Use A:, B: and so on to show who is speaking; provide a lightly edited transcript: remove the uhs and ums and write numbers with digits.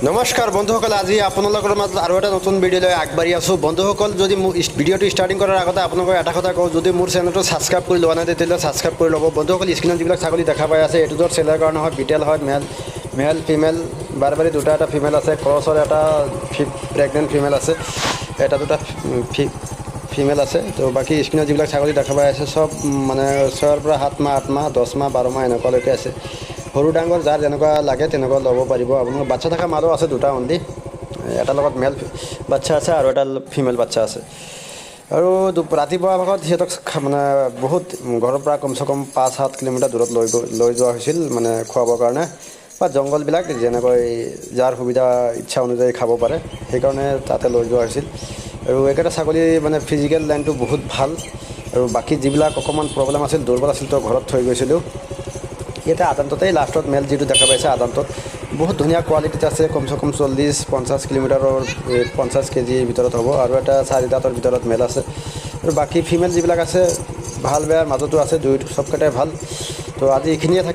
A: নমস্কাৰ বন্ধুসকল, আজি আপোনালোকৰ মাজত আৰু এটা নতুন ভিডিঅ' লৈ আগবাঢ়ি আছোঁ। বন্ধুসকল, যদি ভিডিঅ'টো ষ্টাৰ্টিং কৰাৰ আগতে আপোনালোকক এটা কথা কওঁ, যদি মোৰ চেনেলটো ছাবস্ক্ৰাইব কৰি লোৱা নাই তেতিয়াহ'লে ছাবস্ক্ৰাইব কৰি ল'ব। বন্ধুসকল, স্ক্ৰীণত যিবিলাক ছাগলী দেখা পাই আছে, এইটো চেলৰ কাৰণে হয়। বিটেল হয়, মেল ফিমেল বাৰে দুটা এটা ফিমেল আছে, ক্ৰছৰ এটা প্ৰেগনেণ্ট ফিমেল আছে, এটা দুটা ফিমেল আছে। তো বাকী স্ক্ৰীণত যিবিলাক ছাগলী দেখা পাই আছে চব মানে 6ৰ পৰা 7 মাহ 8 মাহ 10 মাহ 12 মাহ এনেকুৱালৈকে আছে। সৰু ডাঙৰ যাৰ যেনেকুৱা লাগে তেনেকুৱা ল'ব পাৰিব। আপোনাৰ বাচ্চা থকা মালো আছে দুটা অনলি, এটাৰ লগত মেল বাচ্চা আছে আৰু এটা ফিমেল বাচ্চা আছে। আৰু ৰাতিপুৱা ভাগত সিহঁতক মানে বহুত ঘৰৰ পৰা কমচে কম 5-7 কিলোমিটাৰ দূৰত লৈ যোৱা হৈছিল, মানে খুৱাবৰ কাৰণে, বা জংঘলবিলাক যেনেকৈ যাৰ সুবিধা ইচ্ছা অনুযায়ী খাব পাৰে সেইকাৰণে তাতে লৈ যোৱা হৈছিল। আৰু একেটা ছাগলী মানে ফিজিকেল লাইনটো বহুত ভাল। আৰু বাকী যিবিলাক অকণমান প্ৰব্লেম আছিল, দুৰ্বল আছিল, তো ঘৰত থৈ গৈছিলোঁ। এতিয়া আদান্ততেই লাষ্টত মেল যিটো দেখা পাইছে আদান্তত বহুত ধুনীয়া কোৱালিটিত আছে। কমচে কম 40-50 কিলোমিটাৰৰ 50 কেজিৰ ভিতৰত হ'ব। আৰু এটা 4 দাঁতৰ ভিতৰত মেল আছে। আৰু বাকী ফিমেল যিবিলাক আছে ভাল বেয়াৰ মাজতো আছে, চবকেইটাই ভাল। তো আজি এইখিনিয়ে থাকি